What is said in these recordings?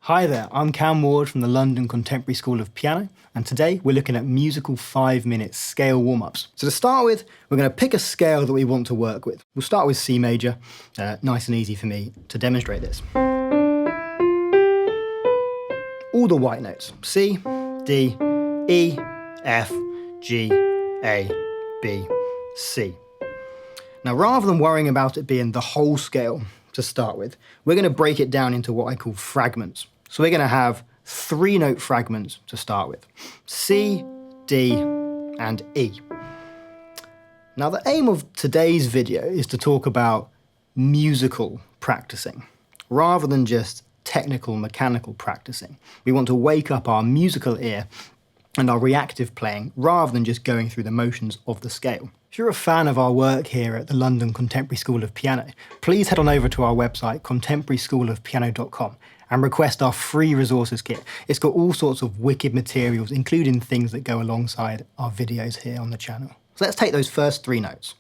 Hi there, I'm Cam Ward from the London Contemporary School of Piano, and today we're looking at musical 5-minute scale warm-ups. So to start with, we're going to pick a scale that we want to work with. We'll start with C major, nice and easy for me to demonstrate this. All the white notes, C, D, E, F, G, A, B, C. Now rather than worrying about it being the whole scale to start with, we're going to break it down into what I call fragments. So we're going to have 3-note fragments to start with, C, D, and E. Now the aim of today's video is to talk about musical practicing, rather than just technical mechanical practicing. We want to wake up our musical ear and our reactive playing, rather than just going through the motions of the scale. If you're a fan of our work here at the London Contemporary School of Piano, please head on over to our website, contemporaryschoolofpiano.com, and request our free resources kit. It's got all sorts of wicked materials, including things that go alongside our videos here on the channel. So let's take those first 3 notes.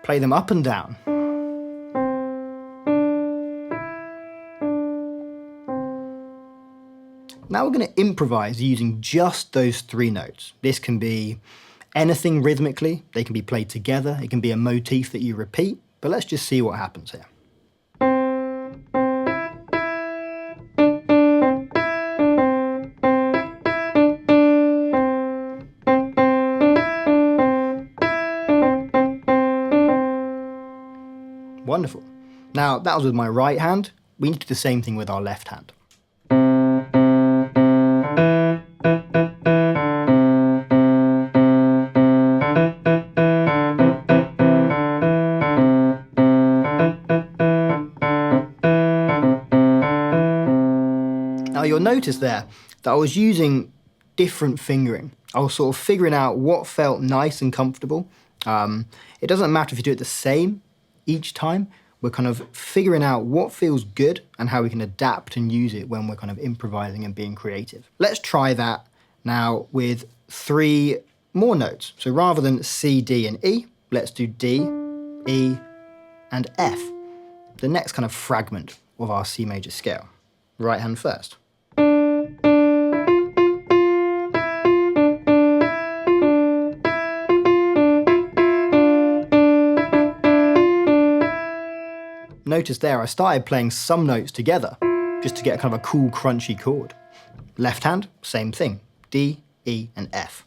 Play them up and down. Now we're going to improvise using just those 3 notes. This can be anything rhythmically, they can be played together, it can be a motif that you repeat, but let's just see what happens here. Wonderful. Now that was with my right hand, we need to do the same thing with our left hand. Now you'll notice there that I was using different fingering. I was sort of figuring out what felt nice and comfortable. It doesn't matter if you do it the same each time. We're kind of figuring out what feels good and how we can adapt and use it when we're kind of improvising and being creative. Let's try that now with 3 more notes. So rather than C, D, and E, let's do D, E, and F, the next kind of fragment of our C major scale. Right hand first. Notice there, I started playing some notes together just to get kind of a cool, crunchy chord. Left hand, same thing, D, E, and F.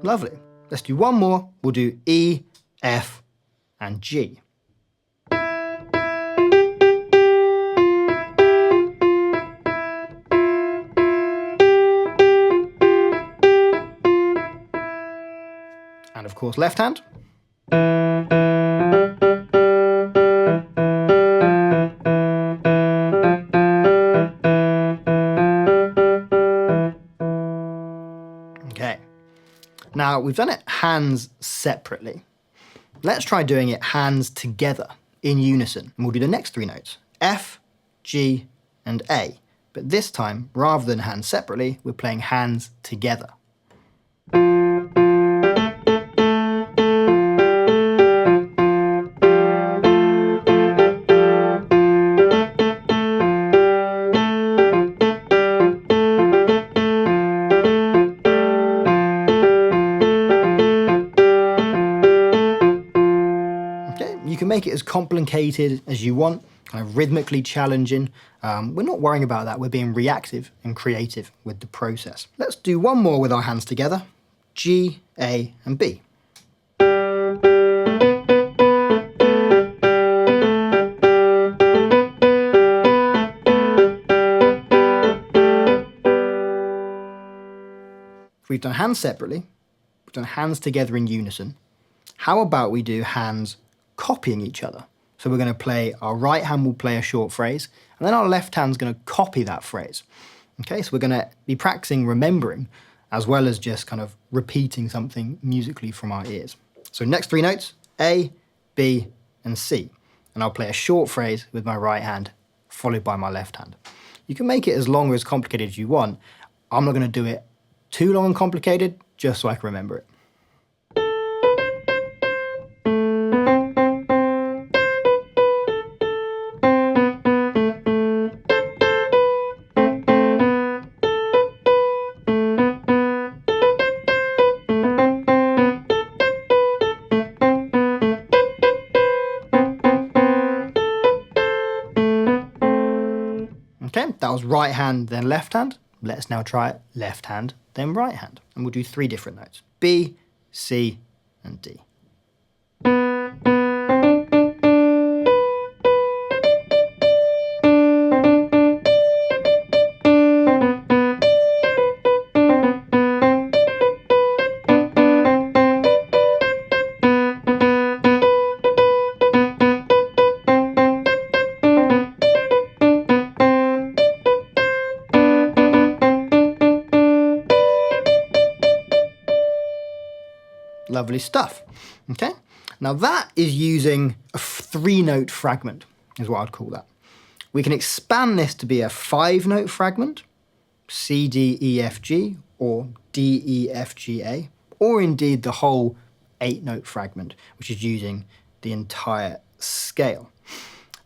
Lovely. Let's do one more. We'll do E, F, and G. And of course, left hand. Okay. Now, we've done it hands separately. Let's try doing it hands together in unison. And we'll do the next 3 notes, F, G, and A. But this time, rather than hands separately, we're playing hands together. You can make it as complicated as you want, kind of rhythmically challenging. We're not worrying about that, we're being reactive and creative with the process. Let's do one more with our hands together, G, A, and B. We've done hands separately, we've done hands together in unison. How about we do hands copying each other? So we're going to play, our right hand will play a short phrase, and then our left hand's going to copy that phrase. Okay, so we're going to be practicing remembering, as well as just kind of repeating something musically from our ears. So next 3 notes, A, B, and C. And I'll play a short phrase with my right hand, followed by my left hand. You can make it as long or as complicated as you want. I'm not going to do it too long and complicated, just so I can remember it. Okay, that was right hand, then left hand. Let's now try it left hand, then right hand. And we'll do 3 different notes: B, C, and D. Lovely stuff. Okay, now that is using a 3-note fragment, is what I'd call that. We can expand this to be a 5-note fragment, C, D, E, F, G, or D, E, F, G, A, or indeed the whole 8-note fragment, which is using the entire scale.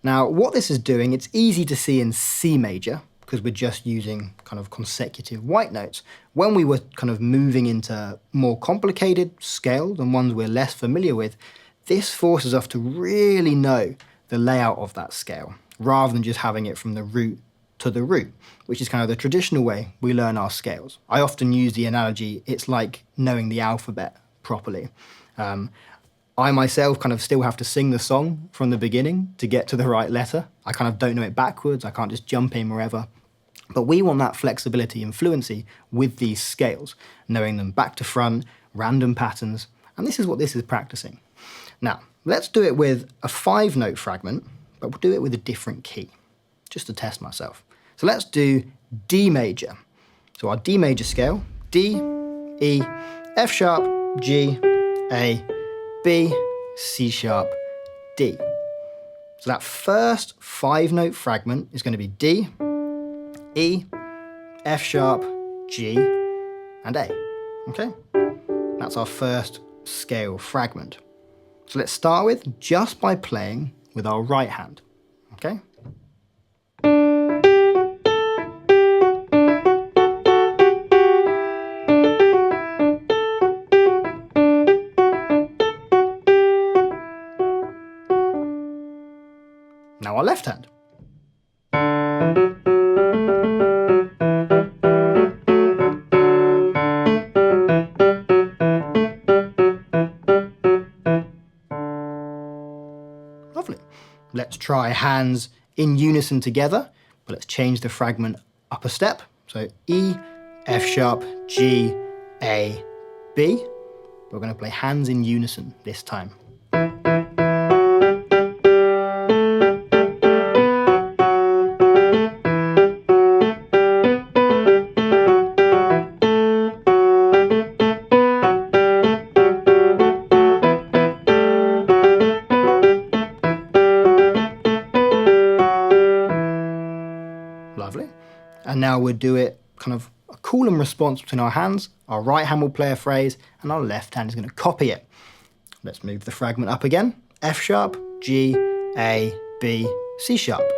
Now, what this is doing, it's easy to see in C major, because we're just using kind of consecutive white notes. When we were kind of moving into more complicated scales and ones we're less familiar with, this forces us to really know the layout of that scale, rather than just having it from the root to the root, which is kind of the traditional way we learn our scales. I often use the analogy, it's like knowing the alphabet properly. I myself kind of still have to sing the song from the beginning to get to the right letter. I kind of don't know it backwards, I can't just jump in wherever. But we want that flexibility and fluency with these scales, knowing them back to front, random patterns, and this is what this is practicing. Now, let's do it with a 5-note fragment, but we'll do it with a different key, just to test myself. So let's do D major. So our D major scale, D, E, F sharp, G, A, B, C sharp, D. So that first 5-note fragment is going to be D, E, F sharp, G, and A. Okay? That's our first scale fragment. So let's start with just by playing with our right hand. Okay? Now our left hand. Lovely. Let's try hands in unison together, but let's change the fragment up a step. So E, F sharp, G, A, B. We're going to play hands in unison this time. Lovely. And now we'll do it kind of a call and response between our hands. Our right hand will play a phrase and our left hand is going to copy it. Let's move the fragment up again. F sharp, G, A, B, C sharp.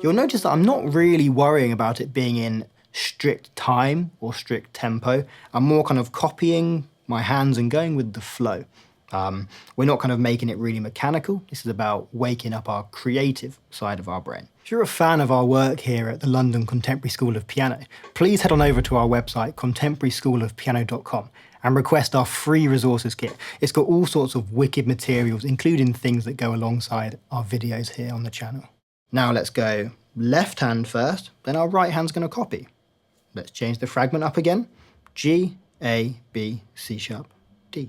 You'll notice that I'm not really worrying about it being in strict time or strict tempo. I'm more kind of copying my hands and going with the flow. We're not kind of making it really mechanical. This is about waking up our creative side of our brain. If you're a fan of our work here at the London Contemporary School of Piano, please head on over to our website, contemporaryschoolofpiano.com, and request our free resources kit. It's got all sorts of wicked materials, including things that go alongside our videos here on the channel. Now let's go left hand first, then our right hand's going to copy. Let's change the fragment up again. G, A, B, C sharp, D.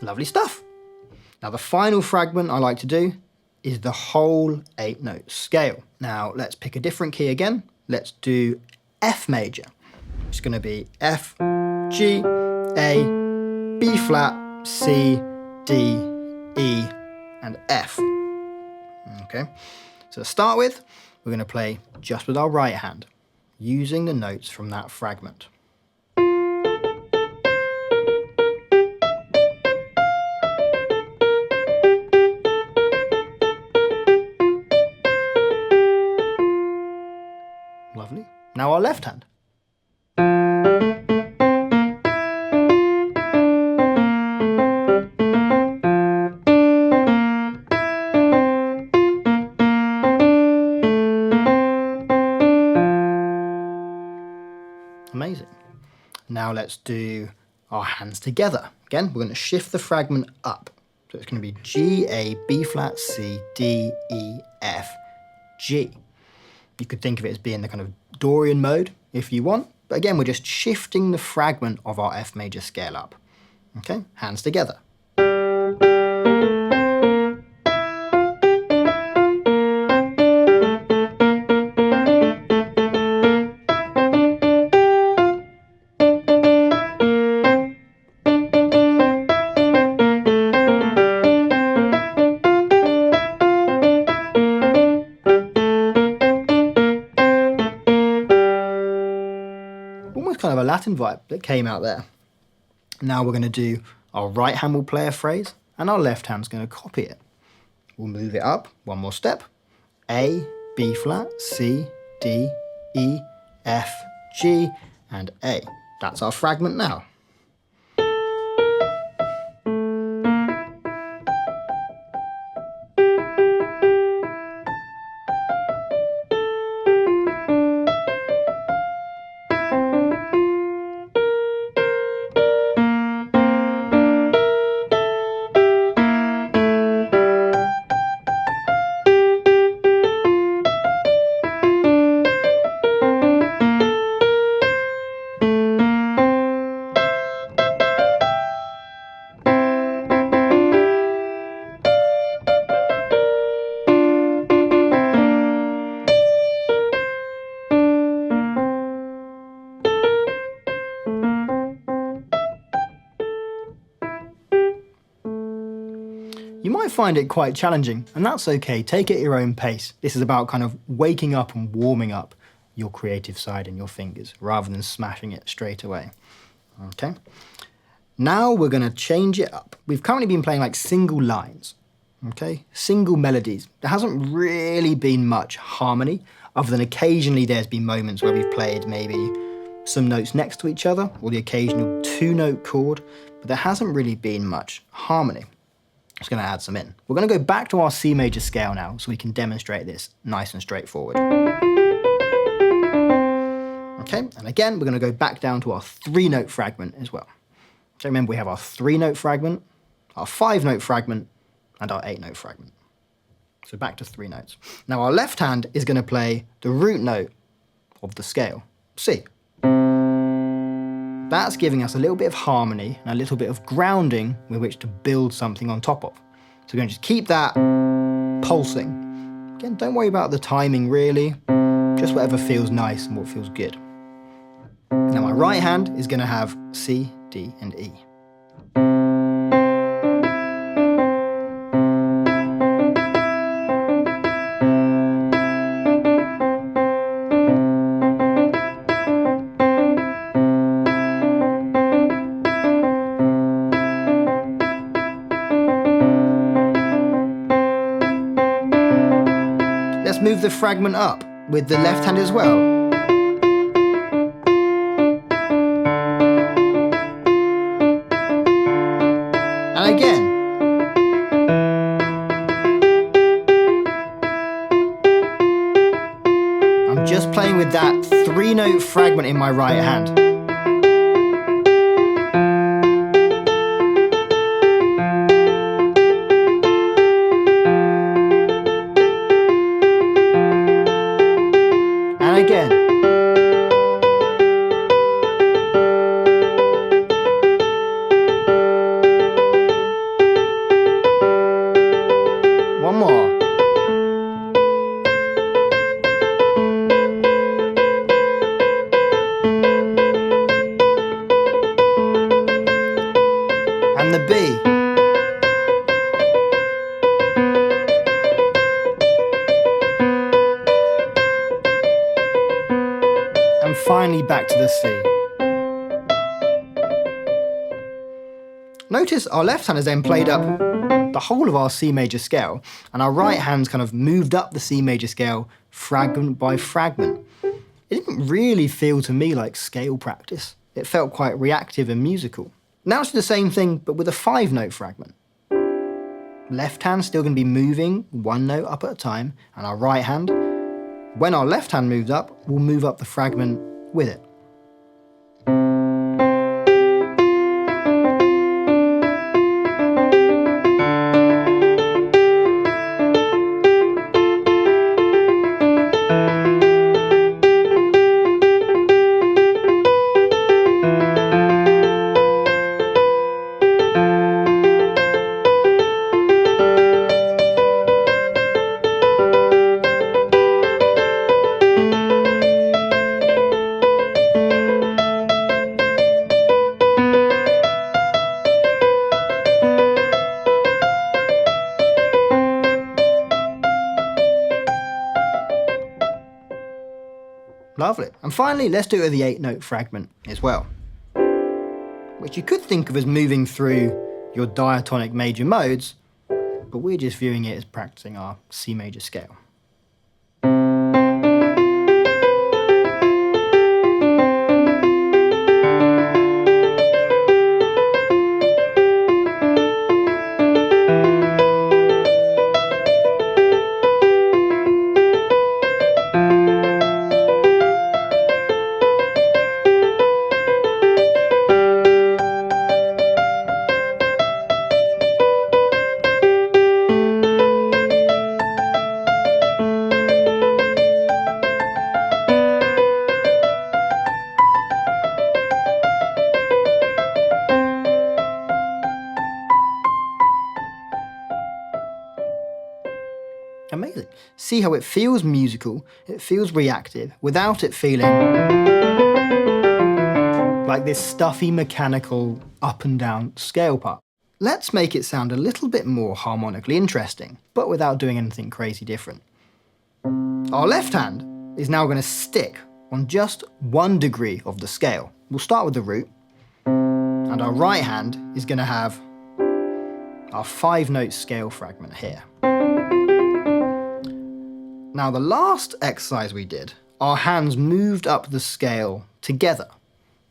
Lovely stuff. Now the final fragment I like to do is the whole 8-note scale. Now let's pick a different key again. Let's do F major. It's going to be F, G, A, B flat, C, D, E, and F. Okay, so to start with, we're going to play just with our right hand, using the notes from that fragment. Lovely. Now our left hand. Amazing. Now let's do our hands together. Again, we're going to shift the fragment up. So it's going to be G, A, B flat, C, D, E, F, G. You could think of it as being the kind of Dorian mode if you want. But again, we're just shifting the fragment of our F major scale up. Okay, hands together. Almost kind of a Latin vibe that came out there. Now we're going to do our right hand will play a phrase and our left hand's going to copy it. We'll move it up one more step. A, B flat, C, D, E, F, G, and A. That's our fragment now. You might find it quite challenging, and that's okay. Take it at your own pace. This is about kind of waking up and warming up your creative side in your fingers, rather than smashing it straight away. Okay. Now we're going to change it up. We've currently been playing like single lines, okay? Single melodies. There hasn't really been much harmony, other than occasionally there's been moments where we've played maybe some notes next to each other, or the occasional 2-note chord, but there hasn't really been much harmony. Just going to add some in. We're going to go back to our C major scale now so we can demonstrate this nice and straightforward. Okay, and again, we're going to go back down to our 3-note fragment as well. So remember, we have our 3-note fragment, our 5-note fragment, and our 8-note fragment. So back to 3 notes. Now our left hand is going to play the root note of the scale, C. That's giving us a little bit of harmony and a little bit of grounding with which to build something on top of. So we're going to just keep that pulsing. Again, don't worry about the timing really, just whatever feels nice and what feels good. Now my right hand is going to have C, D, and E. let's move the fragment up with the left hand as well. And again. I'm just playing with that 3-note fragment in my right hand. And again. One more. And the B. And finally back to the C. Notice our left hand has then played up the whole of our C major scale, and our right hand's kind of moved up the C major scale fragment by fragment. It didn't really feel to me like scale practice. It felt quite reactive and musical. Now let's do the same thing, but with a 5-note fragment. Left hand's still going to be moving 1 note up at a time, and our right hand, when our left hand moves up, will move up the fragment with it. Lovely. And finally, let's do it with the 8-note fragment as well, which you could think of as moving through your diatonic major modes, but we're just viewing it as practicing our C major scale. Amazing. See how it feels musical, it feels reactive, without it feeling like this stuffy mechanical up and down scale part. Let's make it sound a little bit more harmonically interesting, but without doing anything crazy different. Our left hand is now going to stick on just 1 degree of the scale. We'll start with the root, and our right hand is going to have our 5-note scale fragment here. Now the last exercise we did, our hands moved up the scale together.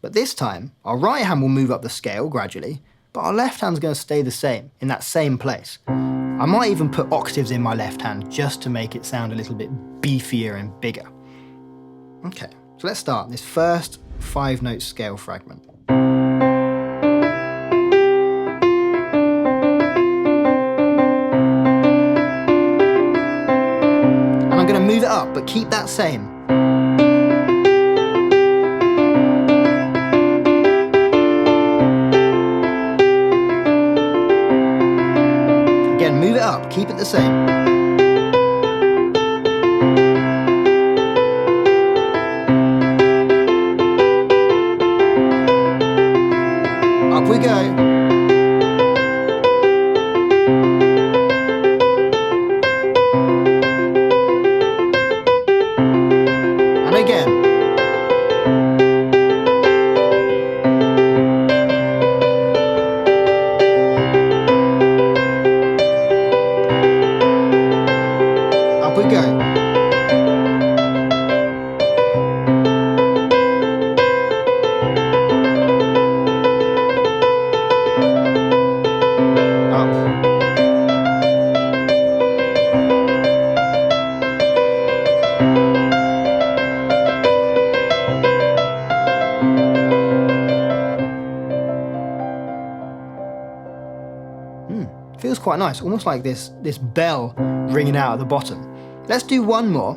But this time, our right hand will move up the scale gradually, but our left hand's going to stay the same, in that same place. I might even put octaves in my left hand just to make it sound a little bit beefier and bigger. Okay, so let's start this first 5-note scale fragment. Move it up, but keep that same. Again, move it up, keep it the same. Up we go. Again. Up we go. quite nice, almost like this bell ringing out at the bottom. Let's do one more,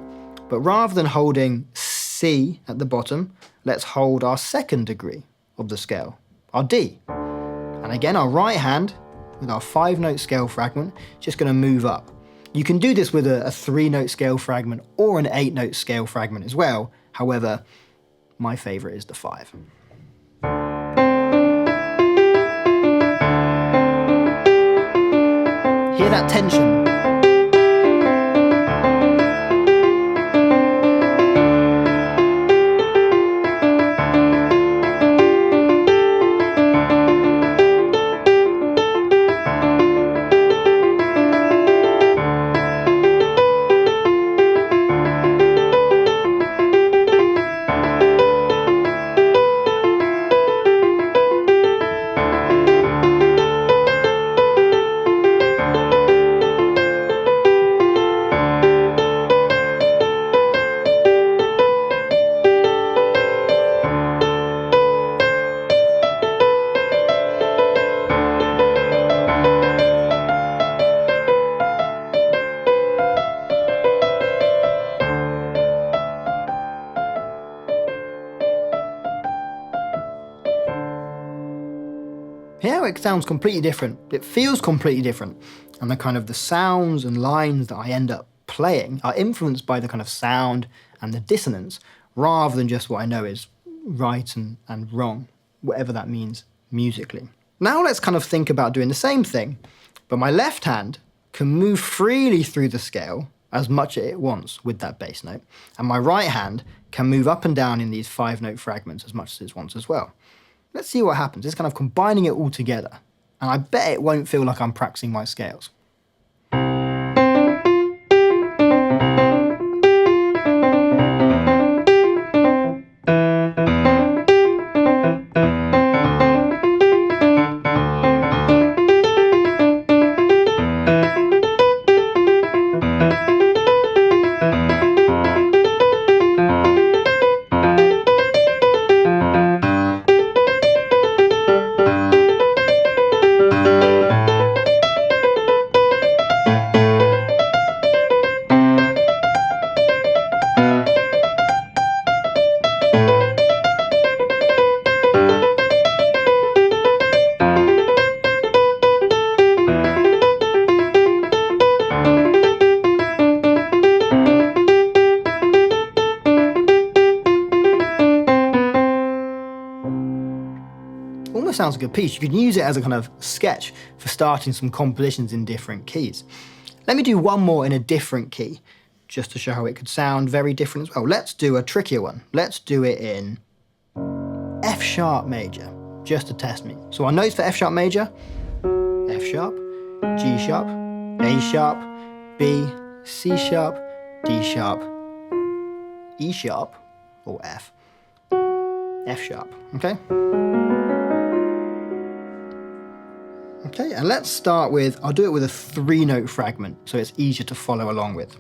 but rather than holding C at the bottom, let's hold our second degree of the scale, our D. And again, our right hand with our 5-note scale fragment, just going to move up. You can do this with a 3-note scale fragment or an 8-note scale fragment as well. However, my favorite is the 5. Hear that tension? Here it sounds completely different. It feels completely different. And the sounds and lines that I end up playing are influenced by the kind of sound and the dissonance, rather than just what I know is right and wrong, whatever that means musically. Now let's think about doing the same thing, but my left hand can move freely through the scale as much as it wants with that bass note, and my right hand can move up and down in these 5-note fragments as much as it wants as well. Let's see what happens. It's combining it all together. And I bet it won't feel like I'm practicing my scales. Almost sounds like a piece. You could use it as a sketch for starting some compositions in different keys. Let me do one more in a different key, just to show how it could sound very different as well. Let's do a trickier one. Let's do it in F sharp major, just to test me. So our notes for F sharp major: F sharp, G sharp, A sharp, B, C sharp, D sharp, E sharp, or F, F sharp, okay? Okay, and let's start with, I'll do it with a 3-note fragment, so it's easier to follow along with.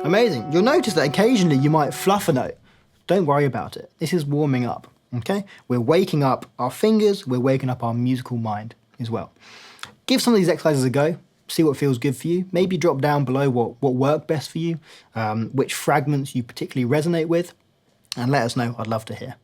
Amazing. You'll notice that occasionally you might fluff a note. Don't worry about it. This is warming up, okay? We're waking up our fingers, we're waking up our musical mind as well. Give some of these exercises a go, see what feels good for you. Maybe drop down below what worked best for you, which fragments you particularly resonate with. And let us know, I'd love to hear.